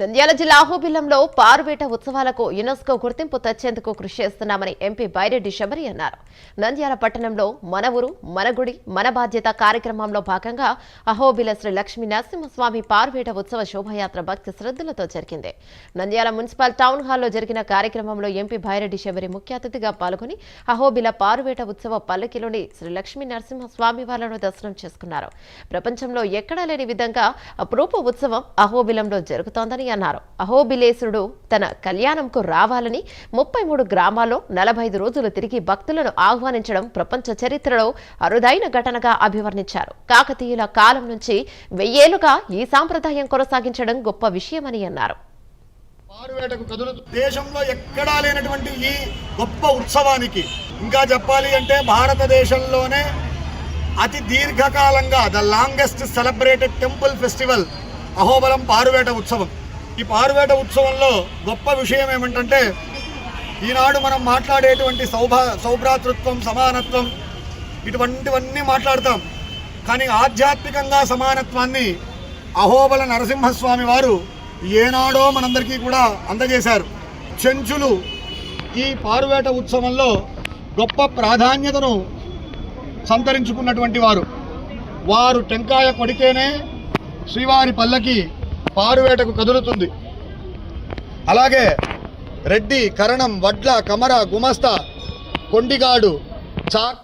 నంద్యాల జిల్లా అహోబిలంలో పారువేట ఉత్సవాలకు యునెస్కో గుర్తింపు తెచ్చేందుకు కృషి చేస్తున్నామని ఎంపీ బైరెడ్డి శబరి అన్నారు. నంద్యాల పట్టణంలో మన ఊరు మన గుడి మన బాధ్యత కార్యక్రమంలో భాగంగా అహోబిల శ్రీ లక్ష్మీ నరసింహస్వామి పారువేట ఉత్సవ శోభాయాత్ర భక్తి శ్రద్ధలతో జరిగింది. నంద్యాల మున్సిపల్ టౌన్ హాల్లో జరిగిన కార్యక్రమంలో ఎంపీ బైరెడ్డి శబరి ముఖ్య అతిథిగా పాల్గొని అహోబిల పారువేట ఉత్సవ పల్లకిలోని శ్రీ లక్ష్మీ నరసింహస్వామి వాళ్లను దర్శనం చేసుకున్నారు. ప్రపంచంలో ఎక్కడా లేని విధంగా అపురూప ఉత్సవం అహోబిలంలో జరుగుతోందని అన్నారు. అహోబిలేశుడు తన కళ్యాణంకు రావాలని 33 గ్రామాల్లో 45 రోజులు తిరిగి భక్తులను ఆహ్వానించడం ప్రపంచ చరిత్రలో అరుదైన ఘటనగా అభివర్ణించారు. కాకతీయుల కాలం నుంచి 1000 ఏళ్లుగా ఈ సాంప్రదాయం కొనసాగించడం గొప్ప విషయమని అన్నారు. దేశంలో ఎక్కడా లేనటువంటి ఈ గొప్ప ఉత్సవానికి ఇంకా చెప్పాలి అంటే భారతదేశంలోనే అతి దీర్ఘకాలంగా the longest celebrated temple festival Ahobilam Paruveta ఉత్సవం. ఈ పారువేట ఉత్సవంలో గొప్ప విషయం ఏమిటంటే ఈనాడు మనం మాట్లాడేటువంటి సౌభ్రాతృత్వం సమానత్వం ఇటువంటివన్నీ మాట్లాడతాం. కానీ ఆధ్యాత్మికంగా సమానత్వాన్ని అహోబిల నరసింహస్వామి వారు ఏనాడో మనందరికీ కూడా అందజేశారు. చెంచులు ఈ పారువేట ఉత్సవంలో గొప్ప ప్రాధాన్యతను సంతరించుకున్నటువంటి వారు టెంకాయ కొడితేనే శ్రీవారి పల్లకి పారువేటకు కదులుతుంది. అలాగే రెడ్డి, కరణం, వడ్ల, కమర, గుమస్తా, కొండిగాడు, చాక్